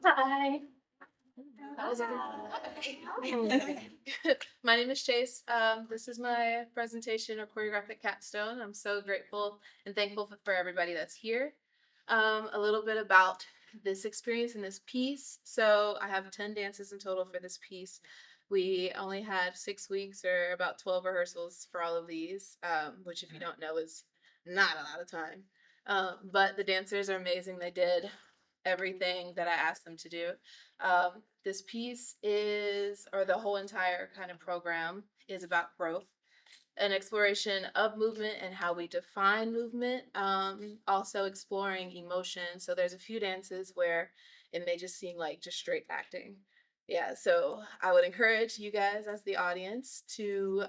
Hi. My name is Chase. This is my presentation of choreographic Capstone. I'm so grateful and thankful for everybody that's here. A little bit about this experience and this piece. So I have 10 dances in total for this piece. We only had 6 weeks or about 12 rehearsals for all of these, which if you don't know is not a lot of time. But the dancers are amazing. They did everything that I asked them to do. This piece is, or the whole entire kind of program is about growth, an exploration of movement and how we define movement. Also exploring emotion. So there's a few dances where it may just seem like just straight acting. Yeah, so I would encourage you guys as the audience to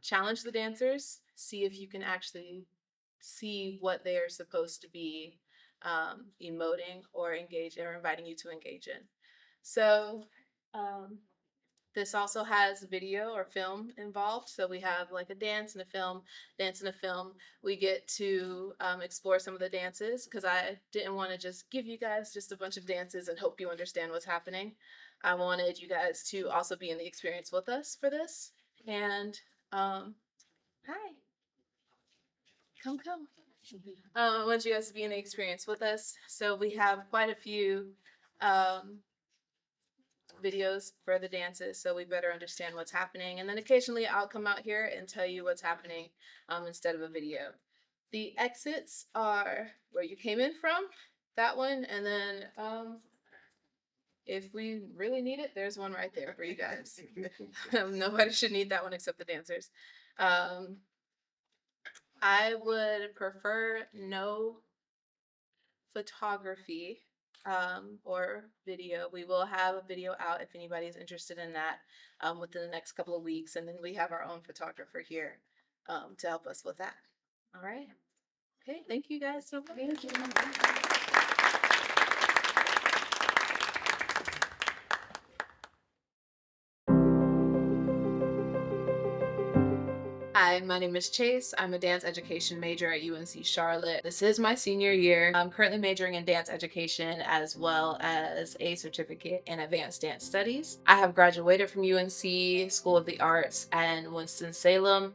challenge the dancers, see if you can actually see what they are supposed to be emoting or engage or inviting you to engage in. So um, this also has video or film involved. So we have like a dance and a film, dance and a film. We get to explore some of the dances because I didn't want to just give you guys just a bunch of dances and hope you understand what's happening. I wanted you guys to also be in the experience with us for this. And hi, come. I want you guys to be in the experience with us. So we have quite a few um, videos for the dances, so we better understand what's happening. And then occasionally I'll come out here and tell you what's happening instead of a video. The exits are where you came in from, that one, and then if we really need it, there's one right there for you guys. Nobody should need that one except the dancers. Um, I would prefer no photography or video. We will have a video out if anybody's interested in that within the next couple of weeks. And then we have our own photographer here to help us with that. All right. Okay. Thank you guys so much. Thank you. Hi, my name is Chase. I'm a dance education major at UNC Charlotte. This is my senior year. I'm currently majoring in dance education as well as a certificate in advanced dance studies. I have graduated from UNC School of the Arts and Winston-Salem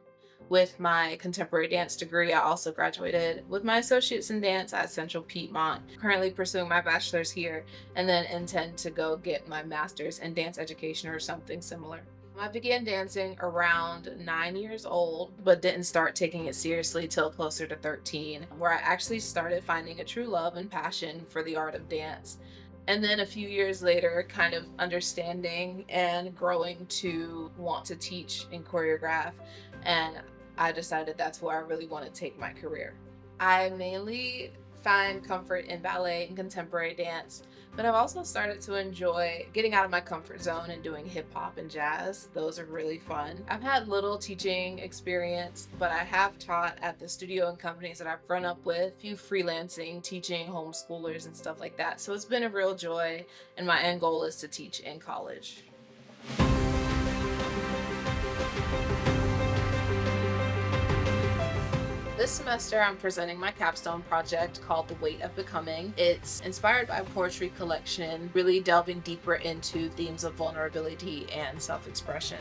with my contemporary dance degree. I also graduated with my associates in dance at Central Piedmont. Currently pursuing my bachelor's here and then intend to go get my master's in dance education or something similar. I began dancing around 9 years old, but didn't start taking it seriously till closer to 13, where I actually started finding a true love and passion for the art of dance. And then a few years later, kind of understanding and growing to want to teach and choreograph. And I decided that's where I really want to take my career. I mainly find comfort in ballet and contemporary dance, but I've also started to enjoy getting out of my comfort zone and doing hip hop and jazz. Those are really fun. I've had little teaching experience, but I have taught at the studio and companies that I've grown up with, a few freelancing, teaching homeschoolers and stuff like that. So it's been a real joy, and my end goal is to teach in college. This semester, I'm presenting my capstone project called The Weight of Becoming. It's inspired by a poetry collection, really delving deeper into themes of vulnerability and self-expression.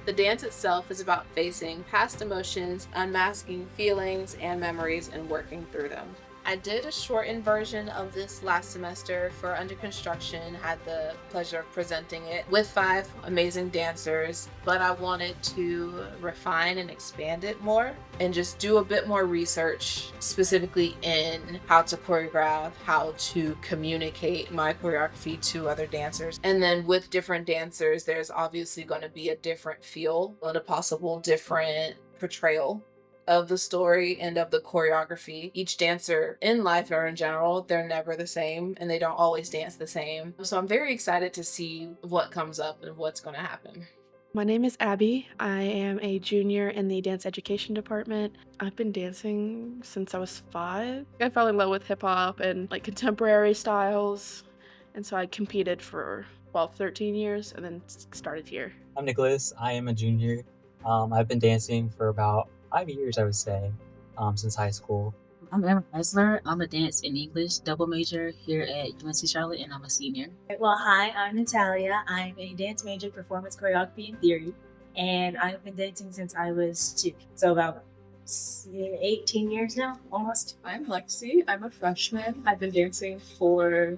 The dance itself is about facing past emotions, unmasking feelings and memories, and working through them. I did a shortened version of this last semester for under construction, had the pleasure of presenting it with 5 amazing dancers, but I wanted to refine and expand it more and just do a bit more research specifically in how to choreograph, how to communicate my choreography to other dancers. And then with different dancers, there's obviously going to be a different feel and a possible different portrayal of the story and of the choreography. Each dancer in life or in general, they're never the same and they don't always dance the same. So I'm very excited to see what comes up and what's going to happen. My name is Abby. I am a junior in the dance education department. I've been dancing since I was 5. I fell in love with hip hop and like contemporary styles, and so I competed for 13 years and then started here. I'm Nicholas. I am a junior. I've been dancing for about 5 years, I would say, since high school. I'm Emma Eisler. I'm a dance and English double major here at UNC Charlotte, and I'm a senior. Well, hi, I'm Natalia. I'm a dance major, performance choreography and theory, and I've been dancing since I was 2. So about 18 years now, almost. I'm Lexi. I'm a freshman. I've been dancing for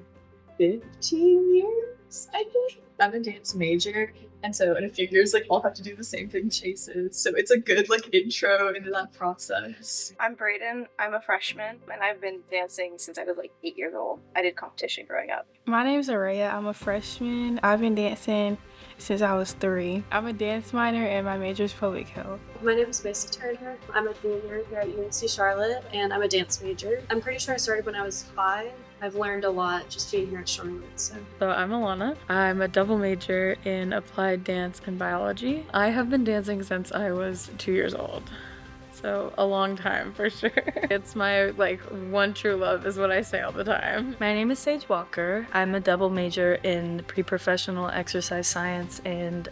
15 years, I think. I'm a dance major. And so in a few years, like I'll have to do the same thing Chase is. So it's a good like intro into that process. I'm Brayden. I'm a freshman, and I've been dancing since I was like 8 years old. I did competition growing up. My name's Araya. I'm a freshman. I've been dancing since I was 3. I'm a dance minor and my major is public health. My name is Macy Turner. I'm a junior here at UNC Charlotte, and I'm a dance major. I'm pretty sure I started when I was 5. I've learned a lot just being here at Charlotte. So I'm Alana. I'm a double major in applied dance and biology. I have been dancing since I was 2 years old. So a long time for sure. It's my one true love is what I say all the time. My name is Sage Walker. I'm a double major in pre-professional exercise science and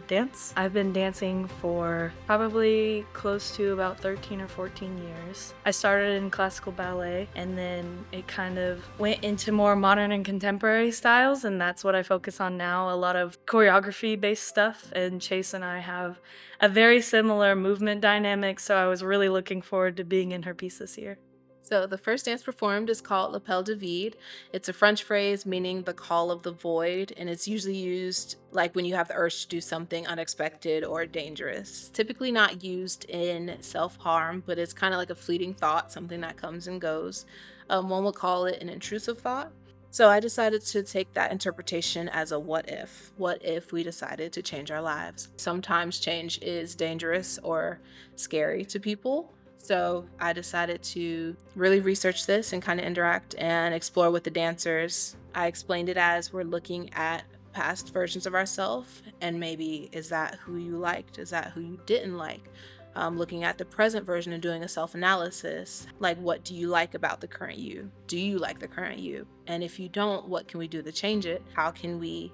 dance. I've been dancing for probably close to about 13 or 14 years. I started in classical ballet and then it kind of went into more modern and contemporary styles, and that's what I focus on now. A lot of choreography based stuff, and Chase and I have a very similar movement dynamic, so I was really looking forward to being in her piece this year. So the first dance performed is called L'appel du vide. It's a French phrase meaning the call of the void, and it's usually used like when you have the urge to do something unexpected or dangerous. Typically not used in self-harm, but it's kind of like a fleeting thought, something that comes and goes. One would call it an intrusive thought. So I decided to take that interpretation as a what if. What if we decided to change our lives? Sometimes change is dangerous or scary to people. So I decided to really research this and kind of interact and explore with the dancers. I explained it as we're looking at past versions of ourselves, and maybe is that who you liked? Is that who you didn't like? Looking at the present version and doing a self-analysis, like what do you like about the current you? Do you like the current you? And if you don't, what can we do to change it? How can we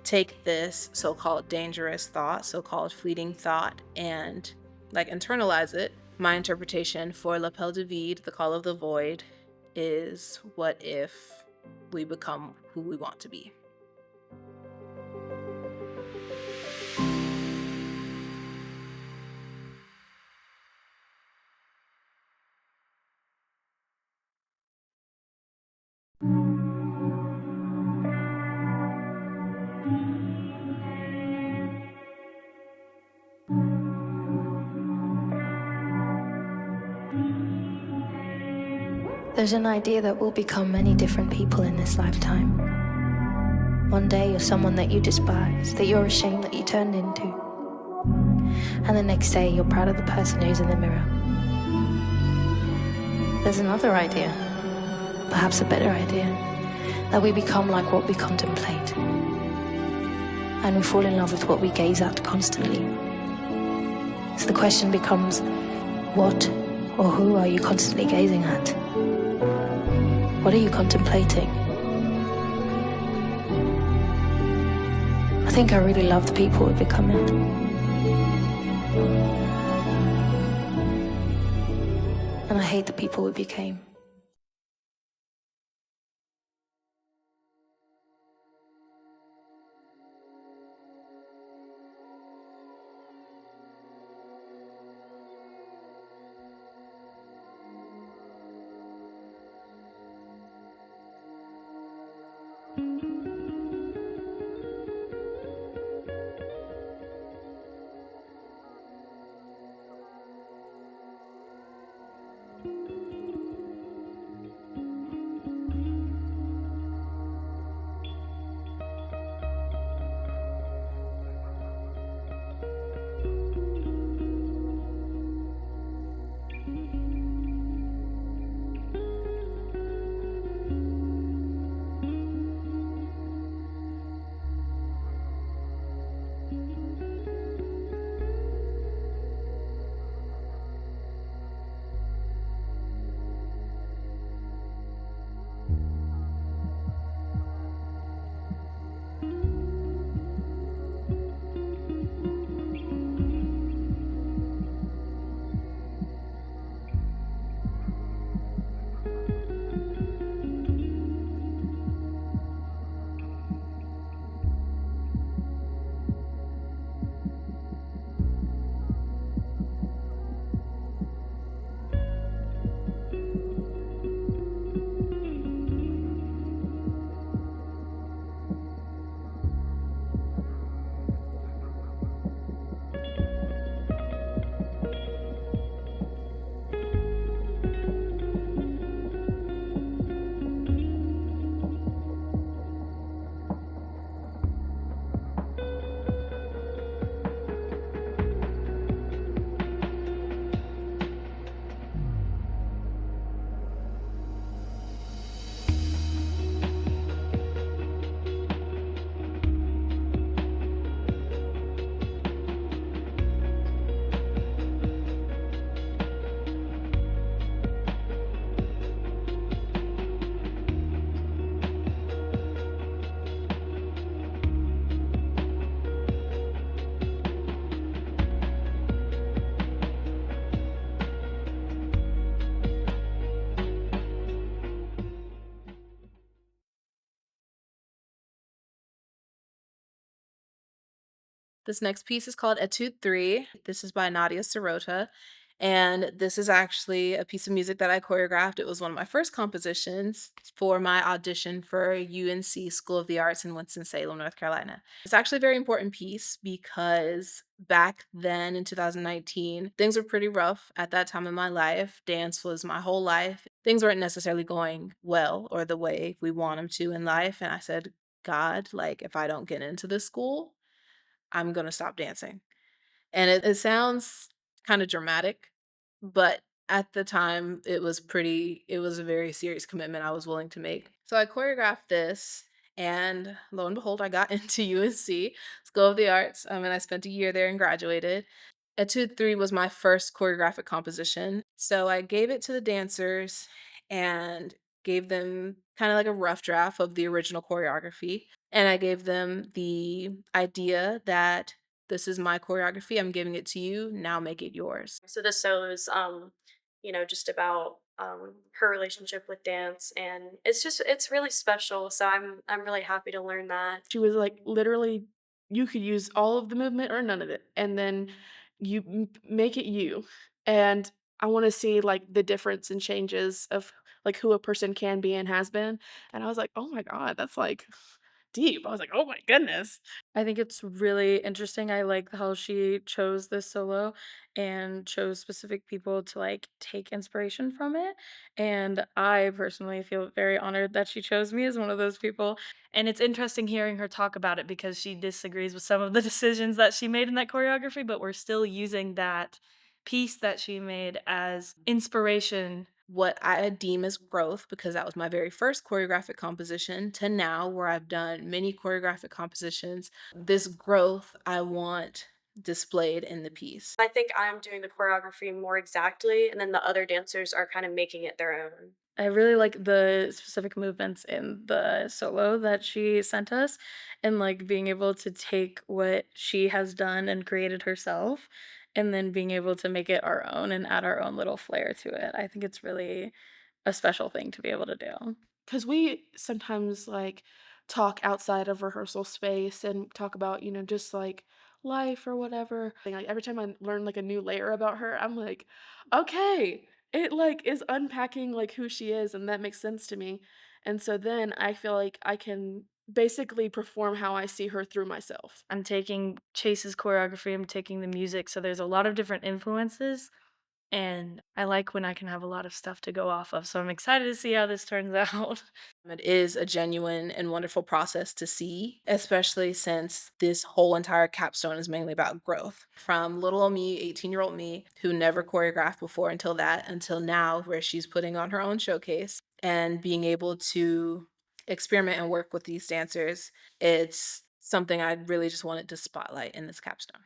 take this so-called dangerous thought, so-called fleeting thought, and internalize it? My interpretation for L'appel du vide, the call of the void, is what if we become who we want to be? There's an idea that we'll become many different people in this lifetime. One day you're someone that you despise, that you're ashamed that you turned into. And the next day you're proud of the person who's in the mirror. There's another idea, perhaps a better idea, that we become like what we contemplate. And we fall in love with what we gaze at constantly. So the question becomes, what or who are you constantly gazing at? What are you contemplating? I think I really love the people we're becoming. And I hate the people we became. This next piece is called Etude 3. This is by Nadia Sirota. And this is actually a piece of music that I choreographed. It was one of my first compositions for my audition for UNC School of the Arts in Winston-Salem, North Carolina. It's actually a very important piece because back then in 2019, things were pretty rough at that time in my life. Dance was my whole life. Things weren't necessarily going well or the way we want them to in life. And I said, God, like, if I don't get into this school, I'm gonna stop dancing. And it sounds kind of dramatic, but at the time it was a very serious commitment I was willing to make. So I choreographed this and lo and behold, I got into USC, School of the Arts, and I spent a year there and graduated. Etude 3 was my first choreographic composition. So I gave it to the dancers and gave them kind of like a rough draft of the original choreography. And I gave them the idea that this is my choreography. I'm giving it to you. Now make it yours. So this solo is, just about her relationship with dance, and it's really special. So I'm really happy to learn that. She was like, literally, you could use all of the movement or none of it, and then you make it you. And I want to see like the difference and changes of like who a person can be and has been. And I was like, oh my god, that's like deep. I was like, oh my goodness. I think it's really interesting. I like how she chose this solo and chose specific people to like take inspiration from it. And I personally feel very honored that she chose me as one of those people. And it's interesting hearing her talk about it because she disagrees with some of the decisions that she made in that choreography, but we're still using that piece that she made as inspiration. What I deem as growth, because that was my very first choreographic composition, to now where I've done many choreographic compositions. This growth I want displayed in the piece. I think I'm doing the choreography more exactly, and then the other dancers are kind of making it their own. I really like the specific movements in the solo that she sent us and like being able to take what she has done and created herself and then being able to make it our own and add our own little flair to it. I think it's really a special thing to be able to do. Because we sometimes like talk outside of rehearsal space and talk about, just like life or whatever. Like every time I learn like a new layer about her, I'm like, okay, it like is unpacking like who she is, and that makes sense to me. And so then I feel like I can basically perform how I see her through myself. I'm taking Chase's choreography, I'm taking the music, so there's a lot of different influences. And I like when I can have a lot of stuff to go off of. So I'm excited to see how this turns out. It is a genuine and wonderful process to see, especially since this whole entire capstone is mainly about growth. From little old me, 18-year-old me, who never choreographed before until now, where she's putting on her own showcase and being able to experiment and work with these dancers. It's something I really just wanted to spotlight in this capstone.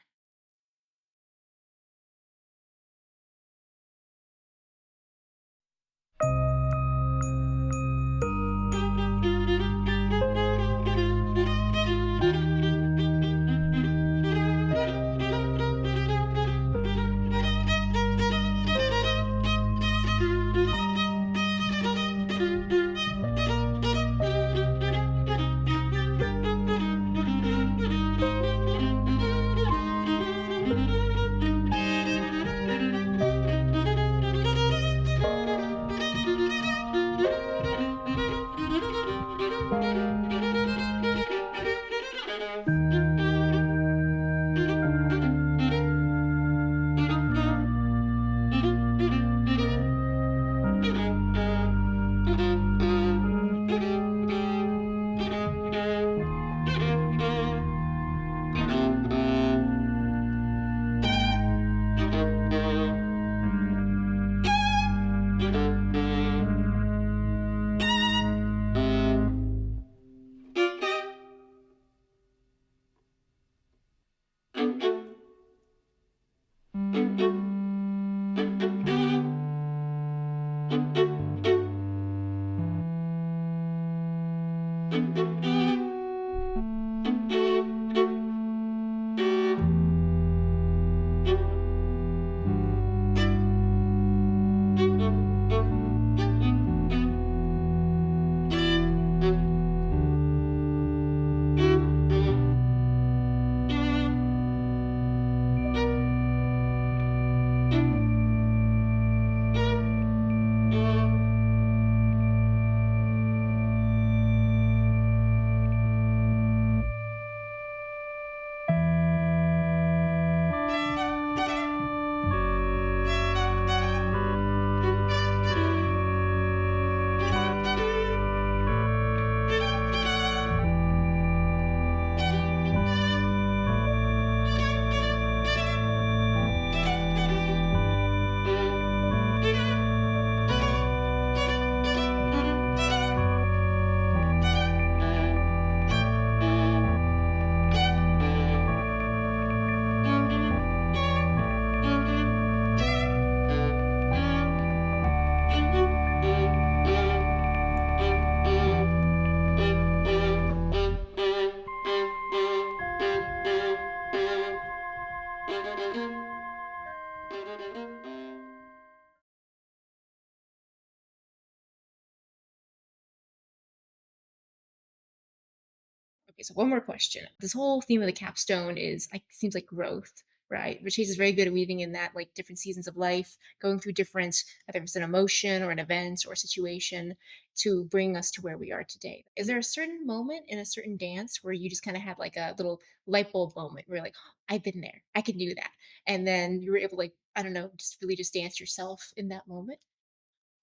Okay, so one more question. This whole theme of the capstone is like seems like growth, right? But Chase is very good at weaving in that like different seasons of life, going through different, whether it's an emotion or an event or a situation to bring us to where we are today. Is there a certain moment in a certain dance where you just kind of had like a little light bulb moment where you're like, oh, I've been there, I can do that. And then you were able to like, I don't know, just really just dance yourself in that moment?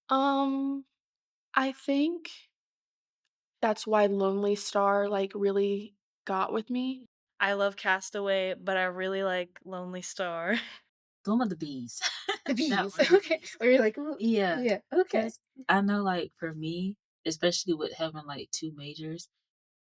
Um, I think that's why Lonely Star, like, really got with me. I love Castaway, but I really like Lonely Star. Some of the bees. The That bees. one. Okay. Or you're like, "Ooh, Yeah, yeah, okay. because I know, like, for me, especially with having, like, 2 majors,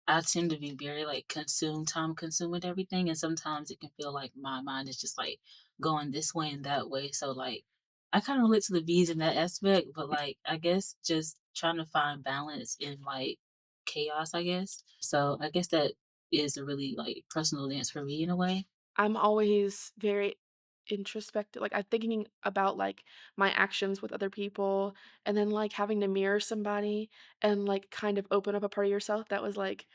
I tend to be very, like, time consumed with everything, and sometimes it can feel like my mind is just, like, going this way and that way, so, like, I kinda relate to the bees in that aspect, but, like, I guess just trying to find balance in, like, chaos, I guess. So, I guess that is a really, like, personal dance for me in a way. I'm always very introspective, like, I'm thinking about, like, my actions with other people, and then, like, having to mirror somebody and, like, kind of open up a part of yourself that was, like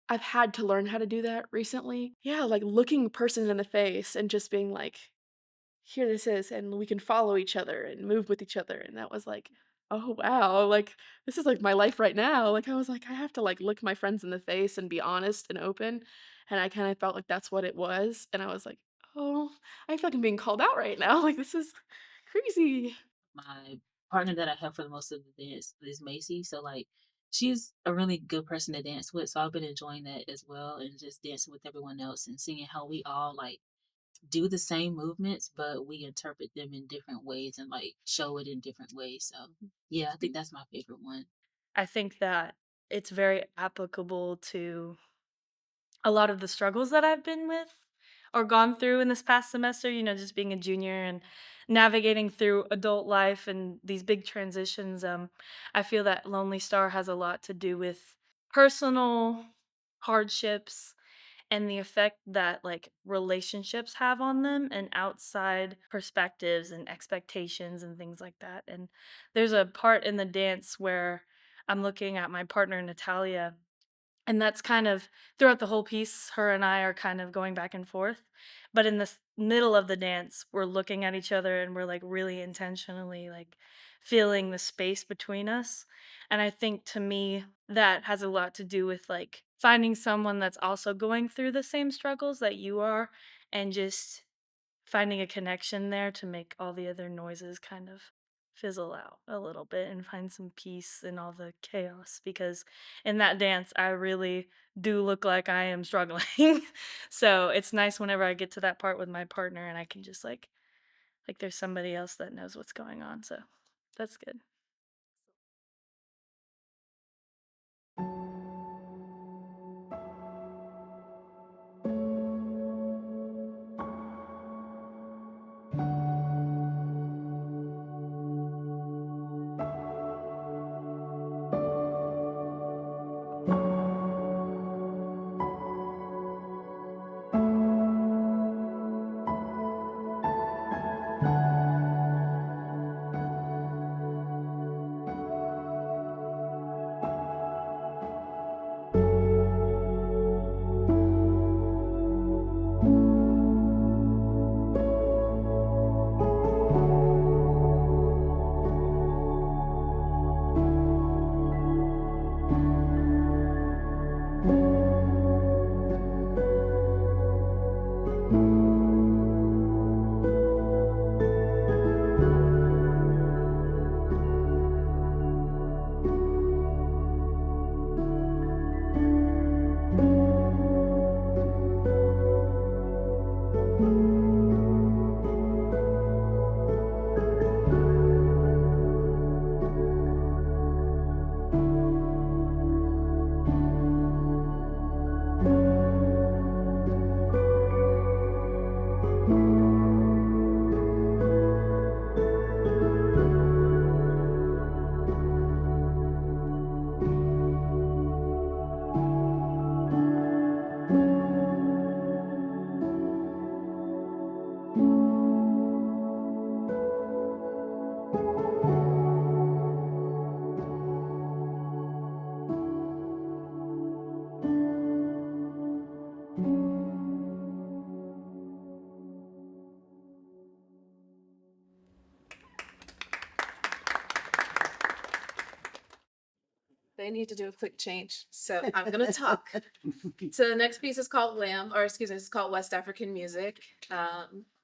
I've had to learn how to do that recently. Yeah, like, looking a person in the face and just being like, "Here this is, and we can follow each other and move with each other," and that was like, "Oh, wow," like, this is, like, my life right now, like, I was like, I have to, like, look my friends in the face and be honest and open, and I kinda felt like that's what it was, and I was like, "Oh, I feel like I'm being called out right now, like, this is crazy." My partner that I have for the most of the dance is Macy, so, like, she's a really good person to dance with, so I've been enjoying that as well and just dancing with everyone else and seeing how we all, like, do the same movements, but we interpret them in different ways and, like, show it in different ways, so, yeah, I think that's my favorite one. I think that it's very applicable to a lot of the struggles that I've been with or gone through in this past semester, just being a junior and navigating through adult life and these big transitions. I feel that Lonely Star has a lot to do with personal hardships and the effect that like relationships have on them and outside perspectives and expectations and things like that. And there's a part in the dance where I'm looking at my partner Natalia, and that's kind of throughout the whole piece, her and I are kind of going back and forth. But in the middle of the dance, we're looking at each other and we're like really intentionally like feeling the space between us. And I think to me, that has a lot to do with like finding someone that's also going through the same struggles that you are and just finding a connection there to make all the other noises kind of fizzle out a little bit and find some peace in all the chaos because in that dance I really do look like I am struggling. So it's nice whenever I get to that part with my partner and I can just like there's somebody else that knows what's going on. So that's good. may need to do a quick change. So I'm gonna talk. So the next piece is called Wham, or excuse me, it's called West African music.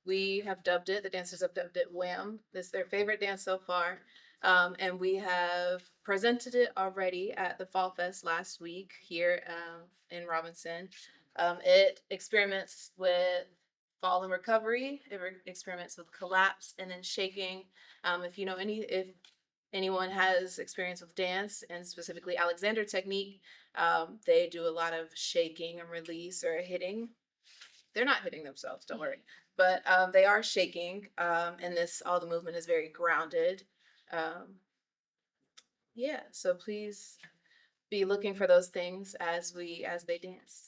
We have dubbed it, the dancers have dubbed it Wham. This is their favorite dance so far. And we have presented it already at the Fall Fest last week here in Robinson. It experiments with fall and recovery. It experiments with collapse and then shaking. If anyone has experience with dance and specifically Alexander technique, they do a lot of shaking and release or hitting. They're not hitting themselves, don't worry, but they are shaking. And all the movement is very grounded. Yeah, so please be looking for those things as they dance.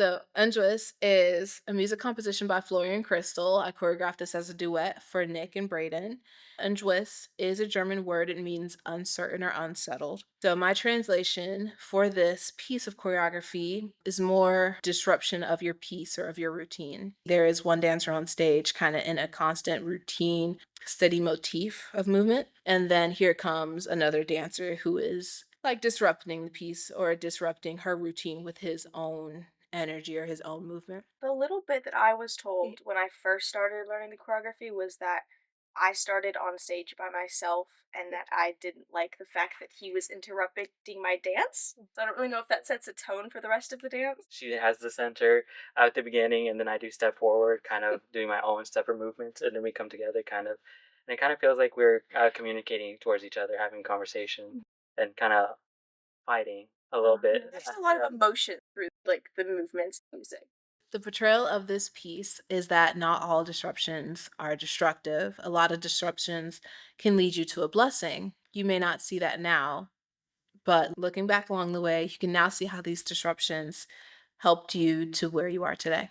So, Undress is a music composition by Florian Crystal. I choreographed this as a duet for Nick and Braden. Undress is a German word. It means uncertain or unsettled. So, my translation for this piece of choreography is more disruption of your piece or of your routine. There is one dancer on stage, kind of in a constant routine, steady motif of movement. And then here comes another dancer who is like disrupting the piece or disrupting her routine with his own energy or his own movement. The little bit that I was told when I first started learning the choreography was that I started on stage by myself and that I didn't like the fact that he was interrupting my dance. So I don't really know if that sets a tone for the rest of the dance. She has the center at the beginning, and then I do step forward, kind of doing my own stepper movements, and then we come together kind of. And it kind of feels like we're communicating towards each other, having conversation, and kind of fighting a little bit. There's a lot of emotion through like the movements and music. The portrayal of this piece is that not all disruptions are destructive. A lot of disruptions can lead you to a blessing. You may not see that now, but looking back along the way, you can now see how these disruptions helped you to where you are today.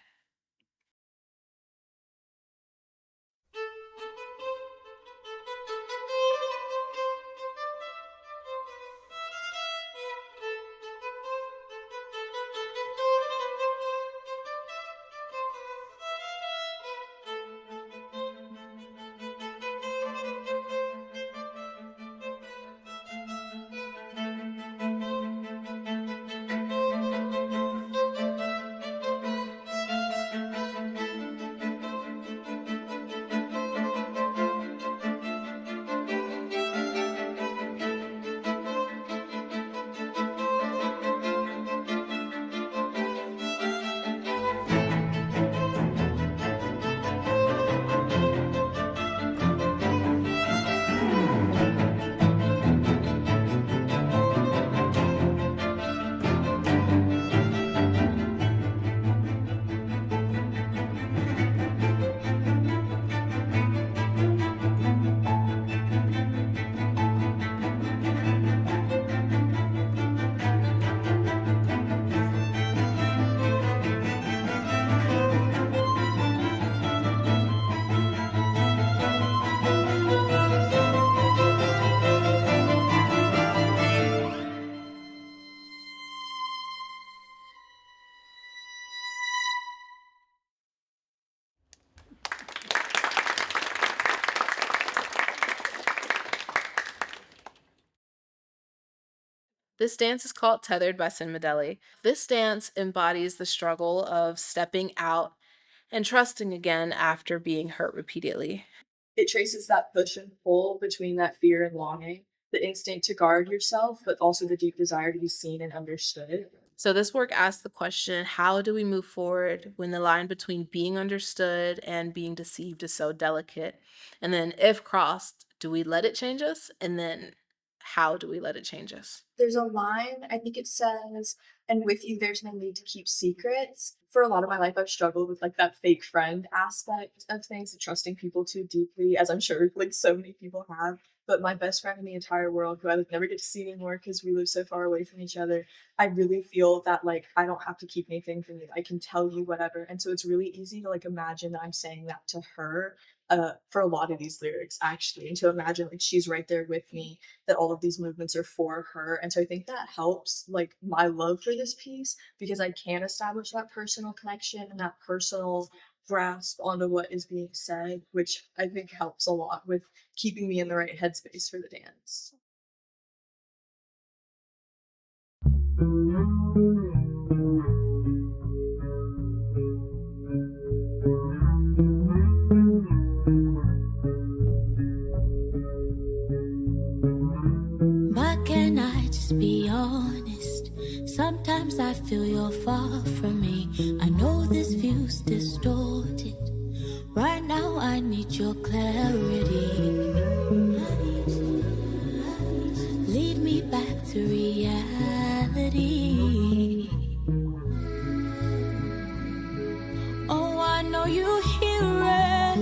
This dance is called Tethered by Sin Medeli. This dance embodies the struggle of stepping out and trusting again after being hurt repeatedly. It traces that push and pull between that fear and longing, the instinct to guard yourself, but also the deep desire to be seen and understood. So this work asks the question, how do we move forward when the line between being understood and being deceived is so delicate? And then if crossed, do we let it change us? And then how do we let it change us? There's a line, I think it says, and with you, there's no need to keep secrets. For a lot of my life, I've struggled with like that fake friend aspect of things and trusting people too deeply, as I'm sure like so many people have. But my best friend in the entire world, who I would never get to see anymore because we live so far away from each other, I really feel that like I don't have to keep anything from you. I can tell you whatever. And so it's really easy to like imagine that I'm saying that to her for a lot of these lyrics, actually, and to imagine like she's right there with me, that all of these movements are for her. And so I think that helps like my love for this piece, because I can establish that personal connection and that personal grasp onto what is being said, which I think helps a lot with keeping me in the right headspace for the dance. But can I just be honest? Sometimes I feel you're far from me. I know this view's distorted. Right now I need your clarity. Lead me back to reality. Oh, I know you hear it.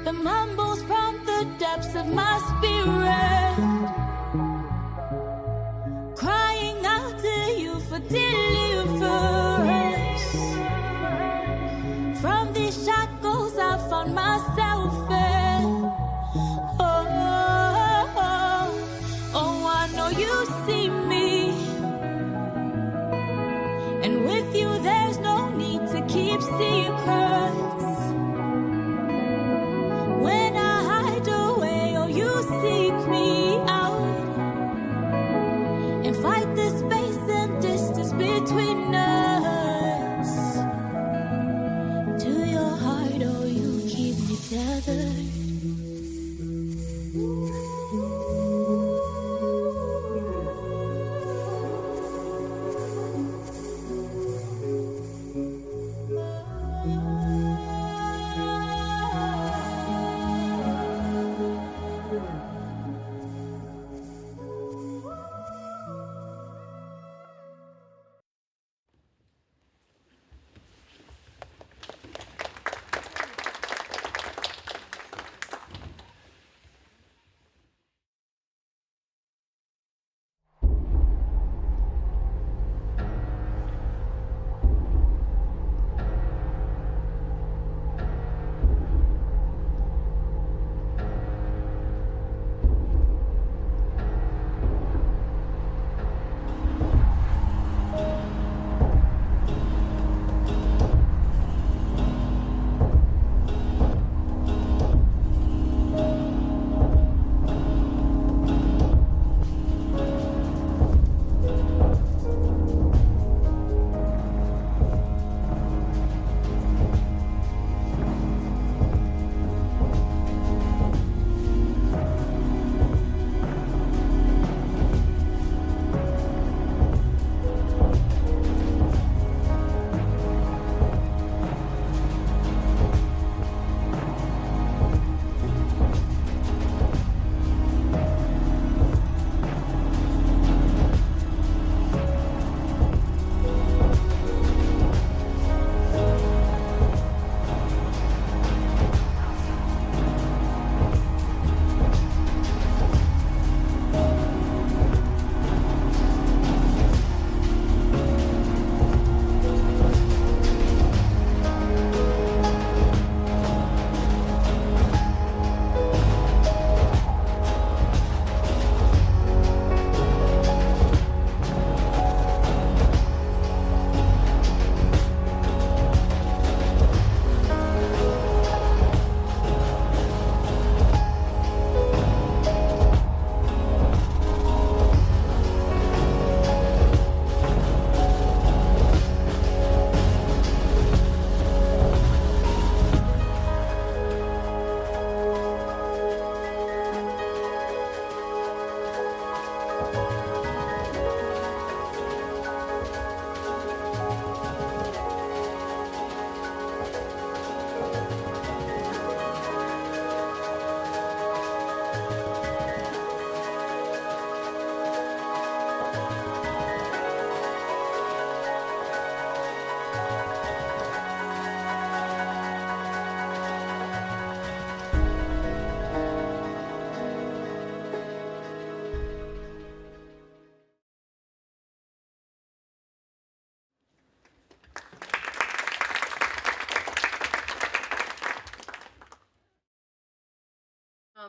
The mumbles from the depths of my spirit, crying out to you for deliverance. on myself. Oh, I know you see me, and with you there's no need to keep secrets. When I hide away, oh, you seek me out and fight the space and distance between us. To your heart, oh, you keep me tethered.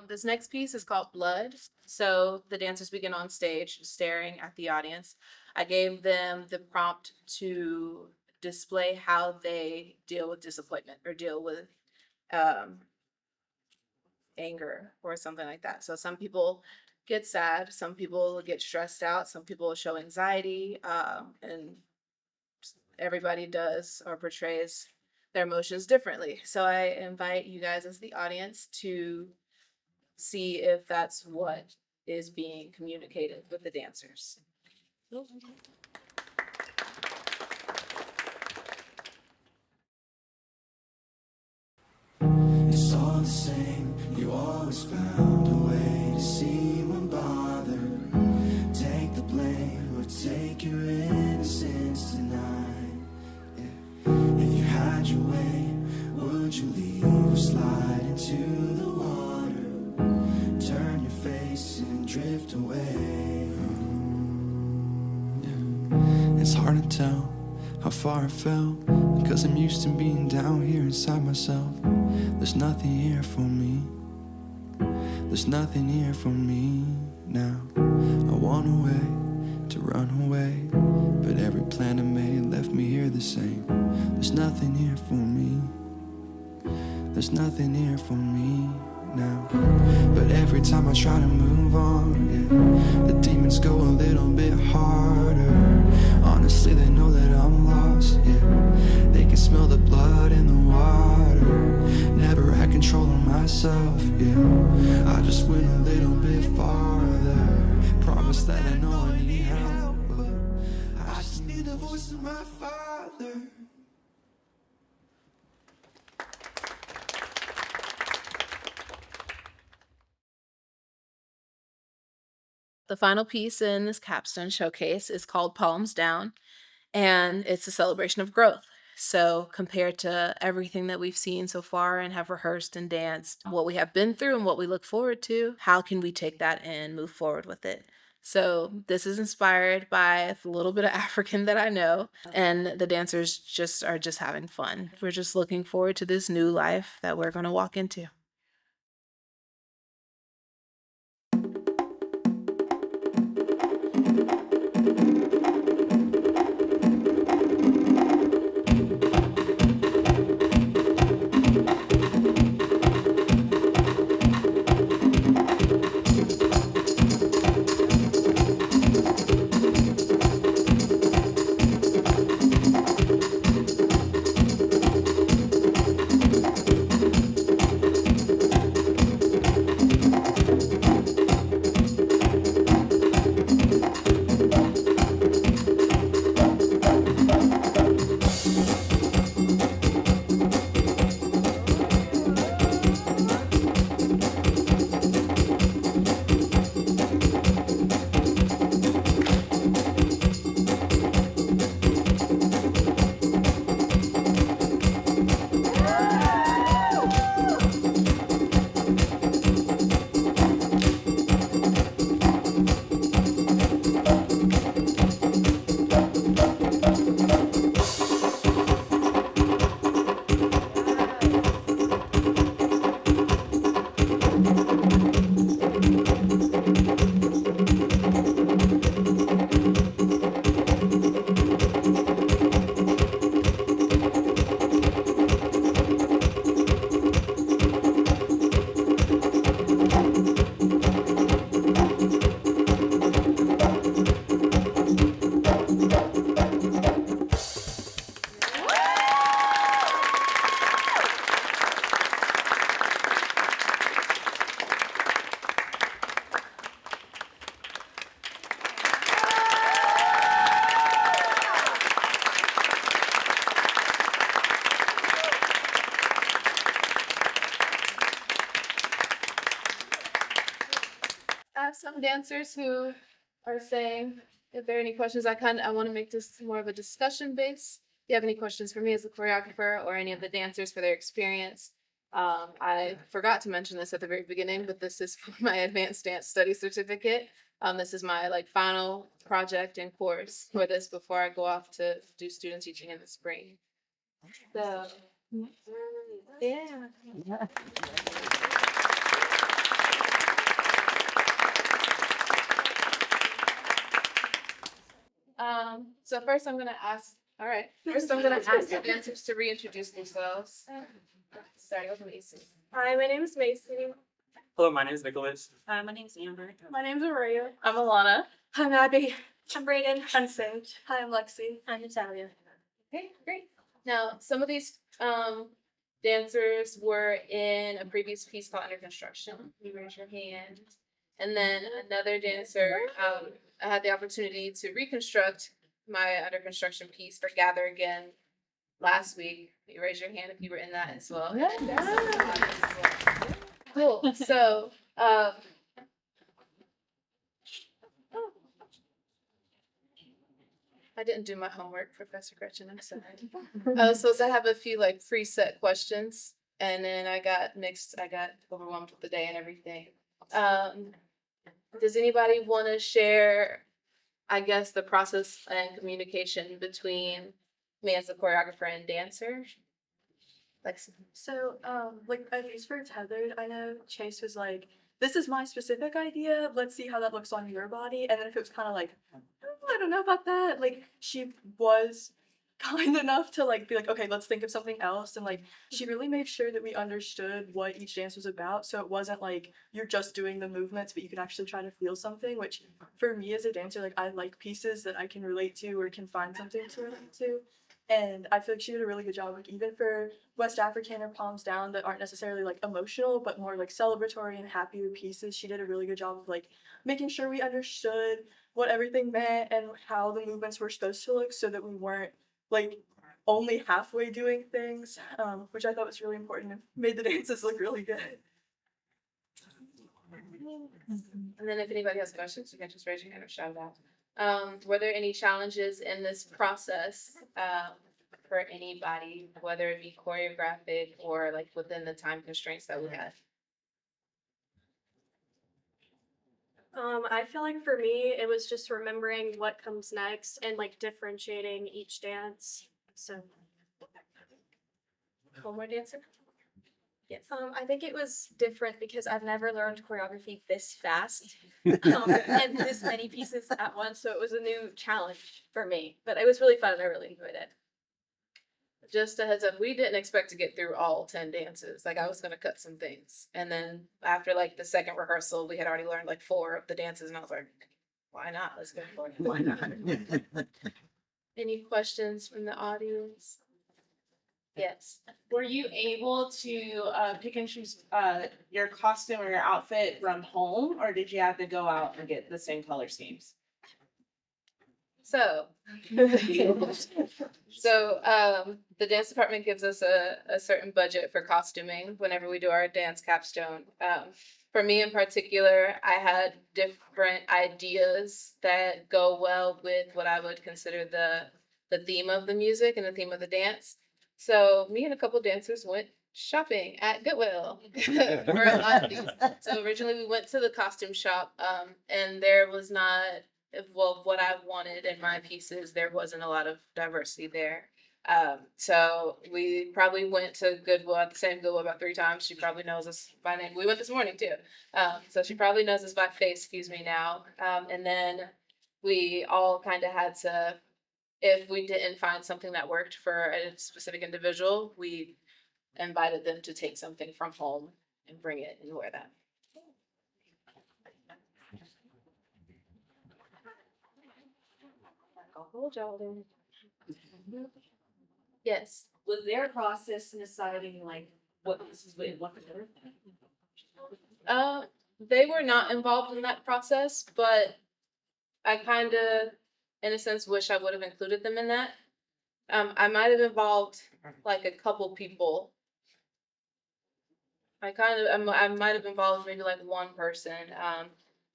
This next piece is called Blood. So the dancers begin on stage staring at the audience. I gave them the prompt to display how they deal with disappointment or deal with um, anger or something like that. So some people get sad, some people get stressed out, some people show anxiety, and everybody does or portrays their emotions differently. So I invite you guys as the audience to see if that's what is being communicated with the dancers. It's all the same, you always found a way to seem unbothered. Take the blame or take your innocence tonight. Yeah. If you had your way, would you leave or slide into the water? Turn your face and drift away. Yeah. It's hard to tell how far I fell. Because I'm used to being down here inside myself. There's nothing here for me. There's nothing here for me now. I want away, to run away, but every plan I made left me here the same. There's nothing here for me. There's nothing here for me now. But every time I try to move on, yeah, the demons go a little bit harder. Honestly, they know that I'm lost, yeah. They can smell the blood in the water. Never had control of myself, yeah. I just went a little bit farther. Promise that I know I need help, but I just need the voice of my father. The final piece in this capstone showcase is called Palms Down, and it's a celebration of growth. So, compared to everything that we've seen so far and have rehearsed and danced, what we have been through and what we look forward to, how can we take that and move forward with it? So, this is inspired by the little bit of African that I know, and the dancers are just having fun. We're just looking forward to this new life that we're going to walk into. I have some dancers who are saying if there are any questions, I want to make this more of a discussion base. If you have any questions for me as a choreographer or any of the dancers for their experience, I forgot to mention this at the very beginning, but this is for my advanced dance study certificate. This is my final project and course for this before I go off to do student teaching in the spring. So yeah. So first I'm gonna ask the dancers to reintroduce themselves. Starting with Macy. Hi, my name is Macy. Hello, my name is Nicholas. My name's Amber. My name's Araya. I'm Alana. I'm Abby. I'm Brayden. I'm Sage. Hi, I'm Lexi. I'm Natalia. Okay, great. Now, some of these dancers were in a previous piece called Under Construction. You raise your hand. And then another dancer, I had the opportunity to reconstruct my Under Construction piece for Gather Again last week. You raise your hand if you were in that as well. Cool. So, I didn't do my homework, Professor Gretchen. I'm sorry. I was supposed to have a few preset questions, and then I got overwhelmed with the day and everything. Does anybody want to share, I guess, the process and communication between me as a choreographer and dancer. Lexi. So, like at least for tethered, I know Chase was like, "This is my specific idea. Let's see how that looks on your body." And then if it was kind of like, "Oh, I don't know about that," like she was kind enough to like be like, "Okay, let's think of something else." And like she really made sure that we understood what each dance was about. So it wasn't like you're just doing the movements, but you can actually try to feel something. Which for me as a dancer, like I like pieces that I can relate to or can find something to relate to. And I feel like she did a really good job, like even for West African or palms down that aren't necessarily like emotional, but more like celebratory and happier pieces. She did a really good job of like making sure we understood what everything meant and how the movements were supposed to look, so that we weren't like only halfway doing things, which I thought was really important and made the dances look really good. And then if anybody has questions, you can just raise your hand or shout it out. Were there any challenges in this process for anybody, whether it be choreographic or like within the time constraints that we had? I feel like for me, it was just remembering what comes next and like differentiating each dance. So, One more dancer? Yes. I think it was different because I've never learned choreography this fast and this many pieces at once. So it was a new challenge for me, but it was really fun and I really enjoyed it. Just a heads up, we didn't expect to get through all 10 dances. Like I was gonna cut some things. And then after like the second rehearsal, we had already learned like 4 of the dances and I was like, why not? Let's go for it. Why not? Any questions from the audience? Yes. Were you able to pick and choose your costume or your outfit from home, or did you have to go out and get the same color schemes? So, the dance department gives us a certain budget for costuming whenever we do our dance capstone. For me in particular, I had different ideas that go well with what I would consider the theme of the music and the theme of the dance. So me and a couple dancers went shopping at Goodwill for a lot of these. So originally we went to the costume shop, and there was not, well, what I wanted in my pieces, there wasn't a lot of diversity there. So we probably went to Goodwill at the same Goodwill about 3 times. She probably knows us by name. We went this morning too. So she probably knows us by face, excuse me now. And then we all kind of had to, if we didn't find something that worked for a specific individual, we invited them to take something from home and bring it and wear that. I'll hold y'all then. Yes. Was there a process in deciding like what pieces would what together? They were not involved in that process, but I kind of, in a sense, wish I would have included them in that. I might have involved like a couple people. I might have involved maybe like one person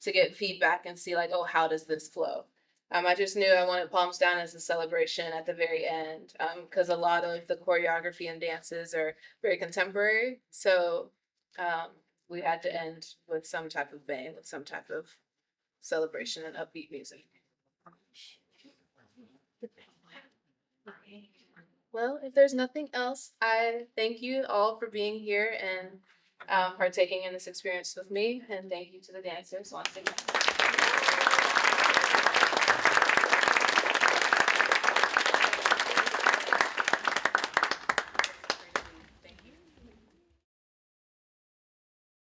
to get feedback and see like, oh, how does this flow? I just knew I wanted Palms Down as a celebration at the very end, because a lot of the choreography and dances are very contemporary. So we had to end with some type of bang, with some type of celebration and upbeat music. Well, if there's nothing else, I thank you all for being here and partaking in this experience with me, and thank you to the dancers once again.